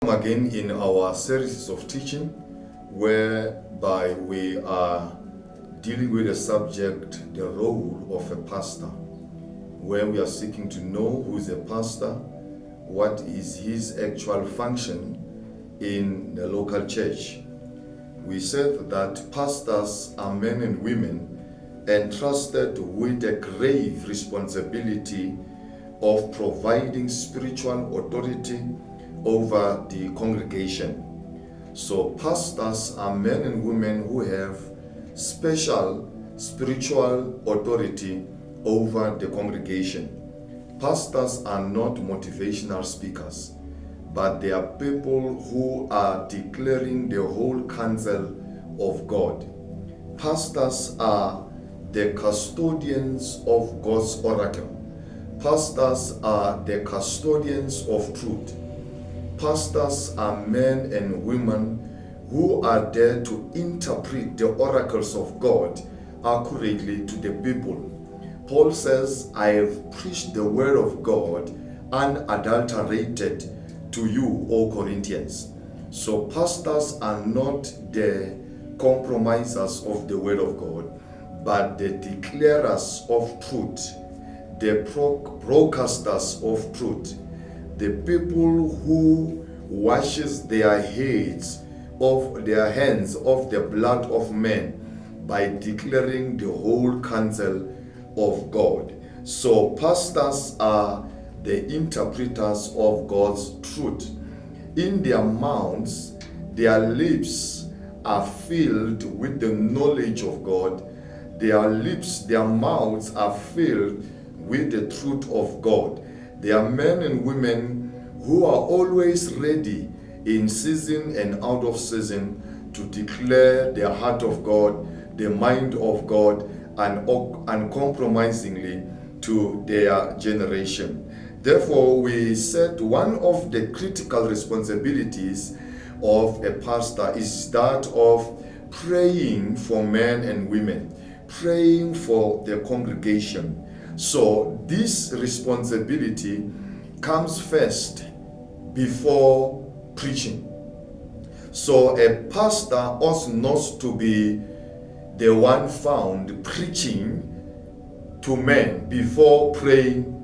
Welcome again in our series of teaching, whereby we are dealing with the subject, the role of a pastor, where we are seeking to know who is a pastor, what is his actual function in the local church. We said that pastors are men and women entrusted with a grave responsibility of providing spiritual authority over the congregation. So pastors are men and women who have special spiritual authority over the congregation. Pastors are not motivational speakers, but they are people who are declaring the whole counsel of God. Pastors are the custodians of God's oracle. Pastors are the custodians of truth. Pastors are men and women who are there to interpret the oracles of God accurately to the people. Paul says, I have preached the word of God unadulterated to you, O Corinthians. So pastors are not the compromisers of the word of God, but the declarers of truth, the broadcasters of truth, the people who washes their hands of the blood of men by declaring the whole counsel of God. So pastors are the interpreters of God's truth. In their mouths, their lips are filled with the knowledge of God. Their mouths are filled with the truth of God. They are men and women who are always ready in season and out of season to declare the heart of God, the mind of God, and uncompromisingly to their generation. Therefore, we said one of the critical responsibilities of a pastor is that of praying for men and women, praying for the congregation. So this responsibility comes first before preaching. So a pastor ought not to be the one found preaching to men before praying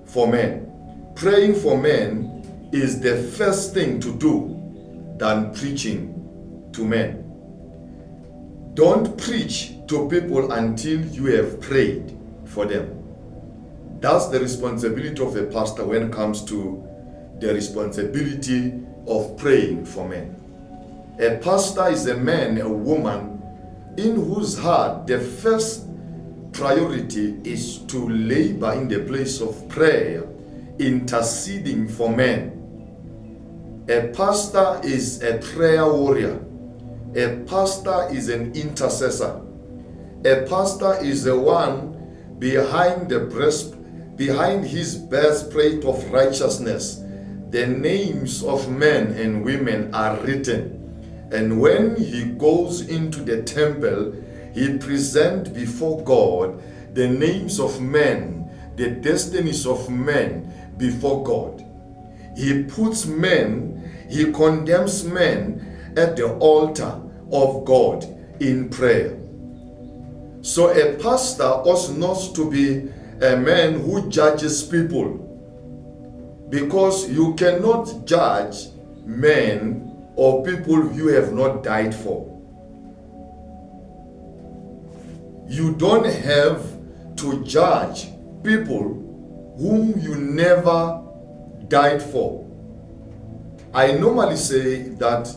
for men. Praying for men is the first thing to do than preaching to men. Don't preach to people until you have prayed for them. That's the responsibility of a pastor when it comes to the responsibility of praying for men. A pastor is a man, a woman, in whose heart the first priority is to labor in the place of prayer, interceding for men. A pastor is a prayer warrior. A pastor is an intercessor. A pastor is the one behind his breastplate of righteousness. The names of men and women are written. And when he goes into the temple, he presents before God the names of men, the destinies of men before God. He puts men, he condemns men at the altar of God in prayer. So a pastor ought not to be a man who judges people, because you cannot judge men or people you have not died for. You don't have to judge people whom you never died for. I normally say that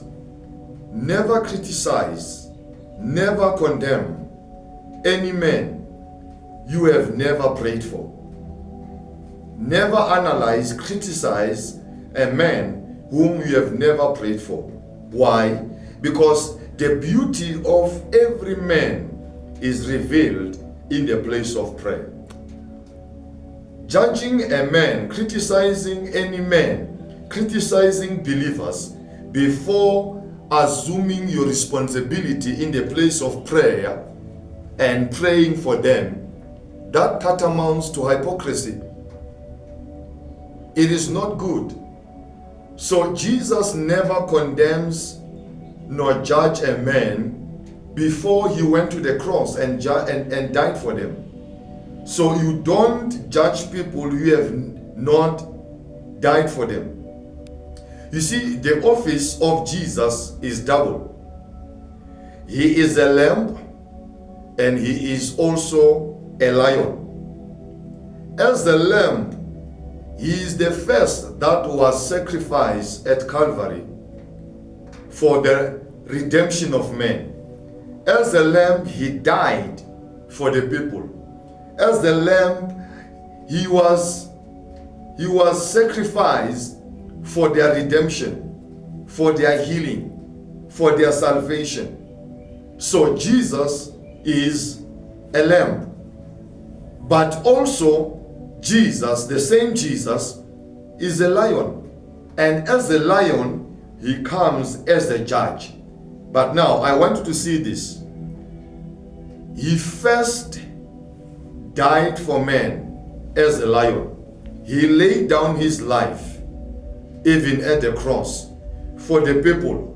never criticize, never condemn any man you have never prayed for. Never analyze, criticize a man whom you have never prayed for. Why? Because the beauty of every man is revealed in the place of prayer. Judging a man, criticizing any man, criticizing believers before assuming your responsibility in the place of prayer and praying for them, that tantamounts to hypocrisy. It is not good. So Jesus never condemns nor judge a man before he went to the cross and died for them. So you don't judge people who have not died for them. You see, the office of Jesus is double. He is a lamb and he is also a lion. As the lamb, he is the first that was sacrificed at Calvary for the redemption of men. As a lamb, he died for the people. As the lamb, he was sacrificed for their redemption, for their healing, for their salvation. So Jesus is a lamb. But also Jesus, the same Jesus, is a lion. And as a lion, he comes as a judge. But now I want you to see this. He first died for men as a lion. He laid down his life, even at the cross, for the people.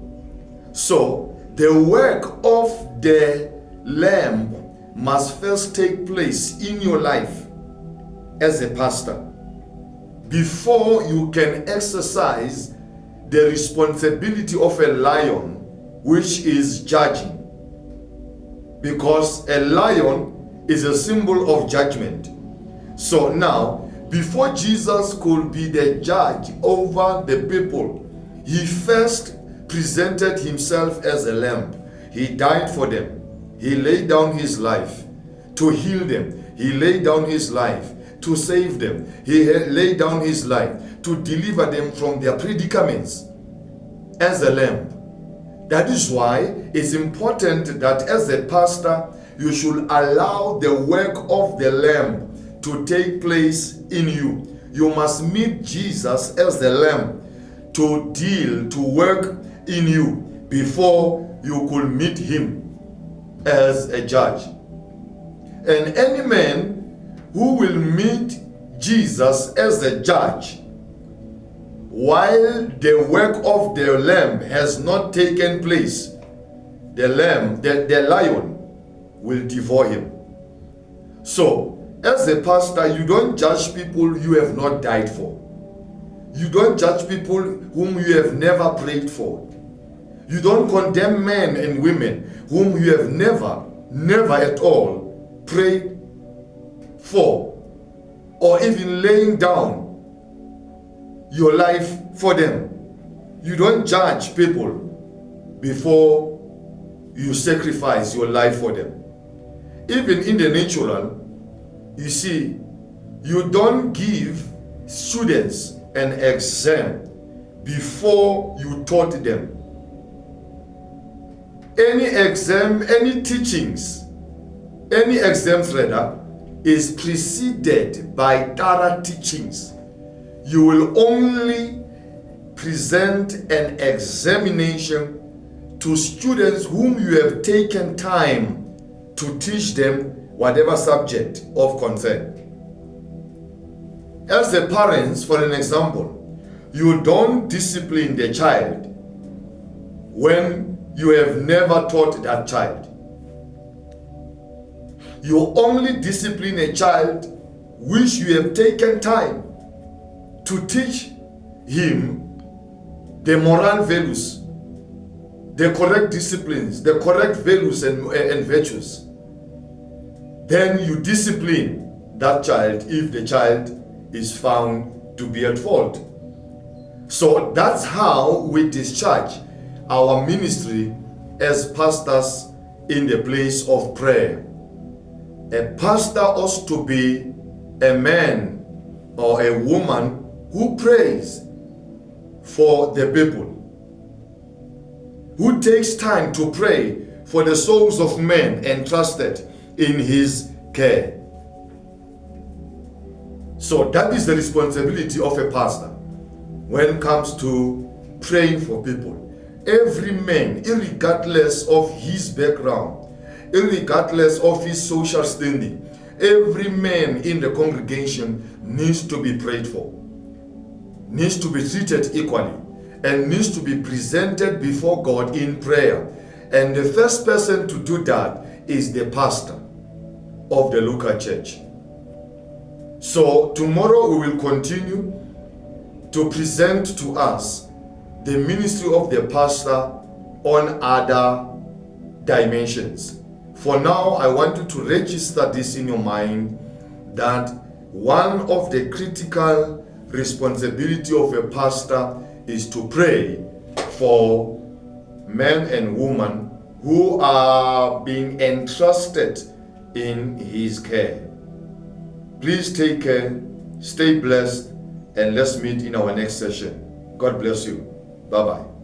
So the work of the lamb must first take place in your life as a pastor before you can exercise the responsibility of a lion, which is judging. Because a lion is a symbol of judgment. So now, before Jesus could be the judge over the people, he first presented himself as a lamb. He died for them. He laid down his life to heal them. He laid down his life to save them. He laid down his life to deliver them from their predicaments as a lamb. That is why it's important that as a pastor, you should allow the work of the lamb to take place in you. You must meet Jesus as the lamb to work in you before you could meet him as a judge. And any man who will meet Jesus as a judge while the work of the lamb has not taken place, the lion will devour him. So, as a pastor, you don't judge people you have not died for. You don't judge people whom you have never prayed for. You don't condemn men and women whom you have never at all prayed for, or even laying down your life for them. You don't judge people before you sacrifice your life for them. Even in the natural, you see, you don't give students an exam before you taught them. Any exam, any teachings, any exams rather, is preceded by thorough teachings. You will only present an examination to students whom you have taken time to teach them whatever subject of concern. As a parent, for an example, you don't discipline the child when you have never taught that child. You only discipline a child which you have taken time to teach him the moral values, the correct disciplines, the correct values and virtues. Then you discipline that child if the child is found to be at fault. So that's how we discharge our ministry as pastors in the place of prayer. A pastor ought to be a man or a woman who prays for the people, who takes time to pray for the souls of men entrusted in his care. So that is the responsibility of a pastor when it comes to praying for people. Every man, irregardless of his background, irregardless of his social standing, every man in the congregation needs to be prayed for, needs to be treated equally. and needs to be presented before God in prayer. And the first person to do that is the pastor of the local church. So tomorrow we will continue to present to us the ministry of the pastor on other dimensions. For now, I want you to register this in your mind, that one of the critical responsibility of a pastor is to pray for men and women who are being entrusted in his care. Please take care, stay blessed, and let's meet in our next session. God bless you. Bye-bye.